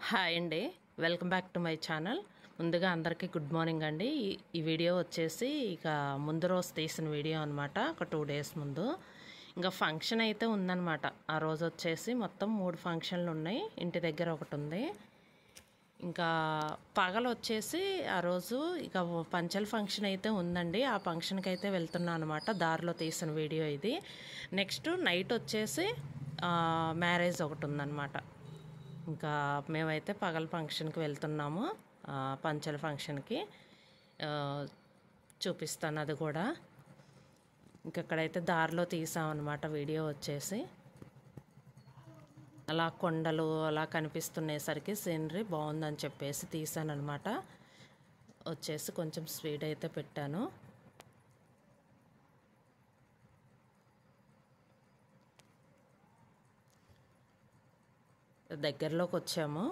Hi అండి, welcome back to my channel. ముందుగా అందరికీ గుడ్ మార్నింగ్ అండి. ఈ వీడియో వచ్చేసి ఇక ముందు రోజు తీసిన వీడియో అనమాట. ఒక 2 డేస్ ముందు ఇంకా ఫంక్షన్ అయితే ఉందన్నమాట. ఆ రోజు వచ్చేసి మొత్తం 3 ఫంక్షన్లు ఉన్నాయి. ఇంటి దగ్గర ఒకటి ఉంది. ఇంకా పగలు వచ్చేసి ఆ రోజు ఇక పంచల్ ఫంక్షన్ అయితే ఉందండి. ఆ ఫంక్షన్కి అయితే వెళ్తున్నాను అనమాట. దారిలో తీసిన వీడియో ఇది. నెక్స్ట్ నైట్ వచ్చేసి మ్యారేజ్ ఒకటి ఉందన్నమాట. ఇంకా మేమైతే పగల ఫంక్షన్కి వెళ్తున్నాము. పంచల ఫంక్షన్కి చూపిస్తాను అది కూడా. ఇంకక్కడైతే దారిలో తీసామన్నమాట వీడియో వచ్చేసి. అలా కొండలు అలా కనిపిస్తునేసరికి సీనరీ బాగుందని చెప్పేసి తీసాను అనమాట. వచ్చేసి కొంచెం స్పీడ్ అయితే పెట్టాను. దగ్గరలోకి వచ్చాము.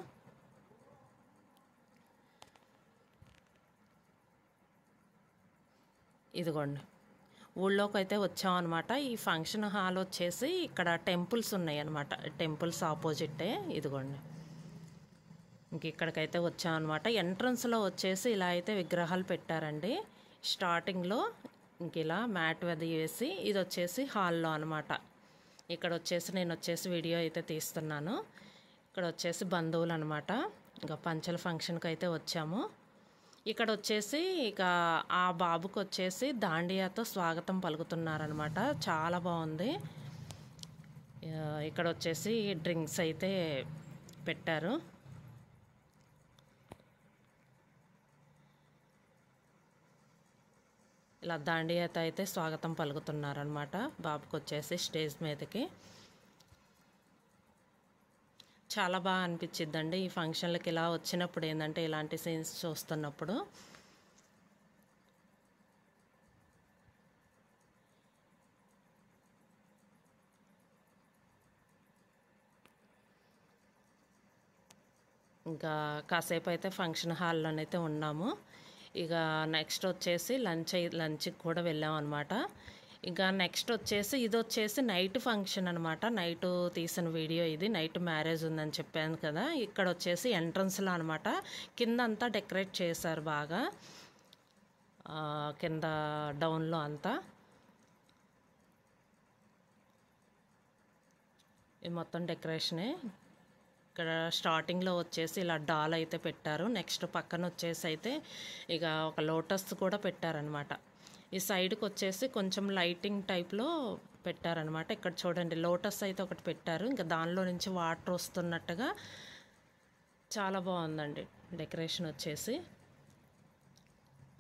ఇదిగోండి, ఊళ్ళోకి అయితే వచ్చామన్నమాట. ఈ ఫంక్షన్ హాల్ వచ్చేసి ఇక్కడ టెంపుల్స్ ఉన్నాయి అన్నమాట. టెంపుల్స్ ఆపోజిటే ఇదిగోండి. ఇంక ఇక్కడికైతే వచ్చామన్నమాట. ఎంట్రన్స్లో వచ్చేసి ఇలా అయితే విగ్రహాలు పెట్టారండి. స్టార్టింగ్లో ఇంక ఇలా మ్యాట్ అది వేసి, ఇది వచ్చేసి హాల్లో అనమాట. ఇక్కడ వచ్చేసి నేను వచ్చేసి వీడియో అయితే తీస్తున్నాను. ఇక్కడ వచ్చేసి బంధువులు అనమాట. ఇంకా పంచల ఫంక్షన్కి అయితే వచ్చాము. ఇక్కడ వచ్చేసి ఇక ఆ బాబుకి వచ్చేసి దాండియాతో స్వాగతం పలుకుతున్నారనమాట. చాలా బాగుంది. ఇక్కడ వచ్చేసి డ్రింక్స్ అయితే పెట్టారు. ఇలా దాండియాతో అయితే స్వాగతం పలుకుతున్నారనమాట బాబుకి వచ్చేసి స్టేజ్ మీదకి. చాలా బాగా అనిపించిద్దండి ఈ ఫంక్షన్లకి ఇలా వచ్చినప్పుడు. ఏంటంటే ఇలాంటి సీన్స్ చూస్తున్నప్పుడు ఇంకా కాసేపు అయితే ఫంక్షన్ హాల్లోనైతే ఉన్నాము. ఇక నెక్స్ట్ వచ్చేసి లంచ్కి కూడా వెళ్ళాం అనమాట. ఇంకా నెక్స్ట్ వచ్చేసి ఇది వచ్చేసి నైట్ ఫంక్షన్ అనమాట. నైట్ తీసిన వీడియో ఇది. నైట్ మ్యారేజ్ ఉందని చెప్పాను కదా. ఇక్కడ వచ్చేసి ఎంట్రన్స్లో అనమాట. కింద అంతా డెకరేట్ చేశారు బాగా, కింద డౌన్లో అంతా. ఇది మొత్తం డెకరేషనే. ఇక్కడ స్టార్టింగ్లో వచ్చేసి ఇలా డాల్ అయితే పెట్టారు. నెక్స్ట్ పక్కన వచ్చేసి అయితే ఇక ఒక లోటస్ కూడా పెట్టారనమాట. ఈ సైడ్కి వచ్చేసి కొంచెం లైటింగ్ టైప్లో పెట్టారనమాట. ఇక్కడ చూడండి, లోటస్ అయితే ఒకటి పెట్టారు. ఇంకా దానిలో నుంచి వాటర్ వస్తున్నట్టుగా చాలా బాగుందండి డెకరేషన్ వచ్చేసి.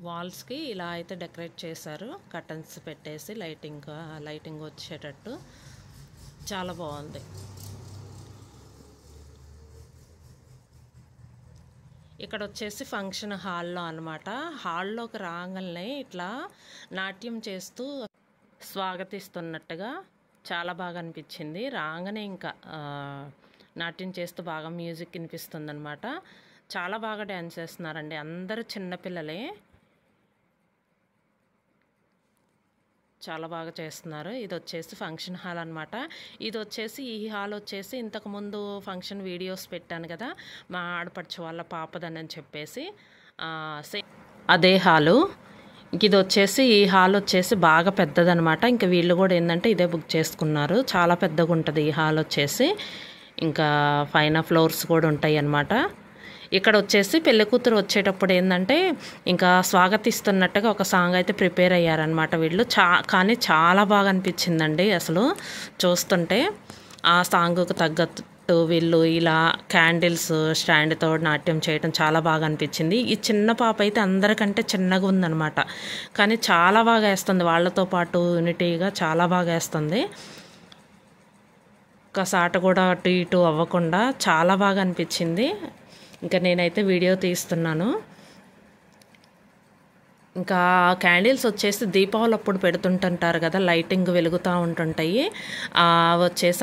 వాల్స్కి ఇలా అయితే డెకరేట్ చేశారు, కర్టన్స్ పెట్టేసి లైటింగ్ వచ్చేటట్టు. చాలా బాగుంది. ఇక్కడ వచ్చేసి ఫంక్షన్ హాల్లో అనమాట. హాల్లోకి రాగానే ఇట్లా నాట్యం చేస్తూ స్వాగతిస్తున్నట్టుగా చాలా బాగా అనిపించింది. రాగానే ఇంకా నాట్యం చేస్తూ బాగా మ్యూజిక్ వినిపిస్తుంది అనమాట. చాలా బాగా డ్యాన్స్ చేస్తున్నారండి. అందరూ చిన్నపిల్లలే, చాలా బాగా చేస్తున్నారు. ఇది వచ్చేసి ఫంక్షన్ హాల్ అనమాట. ఇది వచ్చేసి ఈ హాల్ వచ్చేసి ఇంతకుముందు ఫంక్షన్ వీడియోస్ పెట్టాను కదా, మా ఆడపడుచు వాళ్ళ పాపదని చెప్పేసి అదే హాలు. ఇది వచ్చేసి ఈ హాల్ వచ్చేసి బాగా పెద్దదనమాట. ఇంకా వీళ్ళు కూడా ఏంటంటే ఇదే బుక్ చేసుకున్నారు. చాలా పెద్దగా ఉంటుంది ఈ హాల్ వచ్చేసి. ఇంకా పైన ఫ్లోర్స్ కూడా ఉంటాయి అన్నమాట. ఇక్కడ వచ్చేసి పెళ్లి కూతురు వచ్చేటప్పుడు ఏంటంటే ఇంకా స్వాగతిస్తున్నట్టుగా ఒక సాంగ్ అయితే ప్రిపేర్ అయ్యారనమాట వీళ్ళు. కానీ చాలా బాగా అనిపించిందండి అసలు చూస్తుంటే. ఆ సాంగ్కు తగ్గట్టు వీళ్ళు ఇలా క్యాండిల్స్ స్టాండ్తో నాట్యం చేయడం చాలా బాగా అనిపించింది. ఈ చిన్న పాప అయితే అందరికంటే చిన్నగా ఉందన్నమాట, కానీ చాలా బాగా వేస్తుంది. వాళ్ళతో పాటు యూనిటీగా చాలా బాగా వేస్తుంది. ఒకసాట కూడా అటు ఇటు అవ్వకుండా చాలా బాగా అనిపించింది. ఇంకా నేనైతే వీడియో తీస్తున్నాను. ఇంకా క్యాండిల్స్ వచ్చేసి దీపావళి అప్పుడు పెడుతుంటుంటారు కదా, లైటింగ్ వెలుగుతూ ఉంటుంటాయి. వచ్చేసి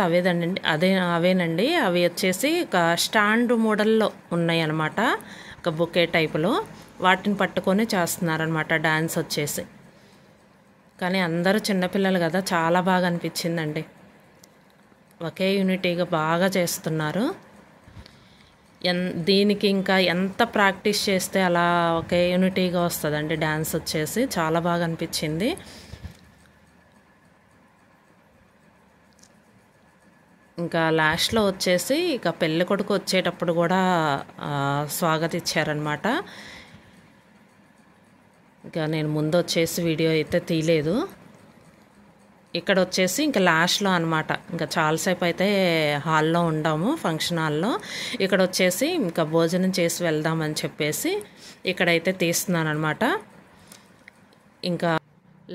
అవేనండి. అవి వచ్చేసి ఒక స్టాండ్ మోడల్లో ఉన్నాయి అన్నమాట, ఒక బొకే టైపులో. వాటిని పట్టుకొని చేస్తున్నారనమాట డ్యాన్స్ వచ్చేసి. కానీ అందరూ చిన్నపిల్లలు కదా, చాలా బాగా అనిపించిందండి. ఒకే యూనిటీగా బాగా చేస్తున్నారు. దీనికి ఇంకా ఎంత ప్రాక్టీస్ చేస్తే అలా ఒకే యూనిటీగా వస్తుందండి డ్యాన్స్ వచ్చేసి. చాలా బాగా అనిపించింది. ఇంకా లాస్ట్లో వచ్చేసి ఇక పెళ్ళి కొడుకు వచ్చేటప్పుడు కూడా స్వాగతించారనమాట. ఇంకా నేను ముందు వచ్చేసి వీడియో అయితే తీయలేదు. ఇక్కడ వచ్చేసి ఇంకా లాస్ట్లో అనమాట. ఇంకా చాలాసేపు అయితే హాల్లో ఉండాము, ఫంక్షన్ హాల్లో. ఇక్కడ వచ్చేసి ఇంకా భోజనం చేసి వెళ్దామని చెప్పేసి ఇక్కడైతే తీస్తున్నాను అనమాట. ఇంకా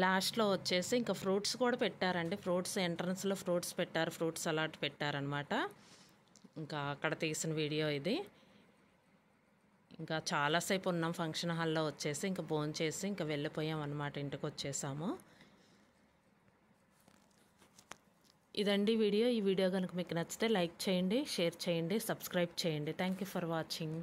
లాస్ట్లో వచ్చేసి ఇంకా ఫ్రూట్స్ కూడా పెట్టారండి. ఫ్రూట్స్ ఎంట్రన్స్లో ఫ్రూట్స్ పెట్టారు, ఫ్రూట్స్ సలాడ్ పెట్టారనమాట. ఇంకా అక్కడ తీసిన వీడియో ఇది. ఇంకా చాలాసేపు ఉన్నాం ఫంక్షన్ హాల్లో వచ్చేసి. ఇంకా భోంచేసి ఇంకా వెళ్ళిపోయాం అనమాట, ఇంటికి వచ్చేసాము. ఇదండి వీడియో. ఈ వీడియో కనుక మీకు నచ్చితే లైక్ చేయండి, షేర్ చేయండి, సబ్స్క్రైబ్ చేయండి. Thank you for watching.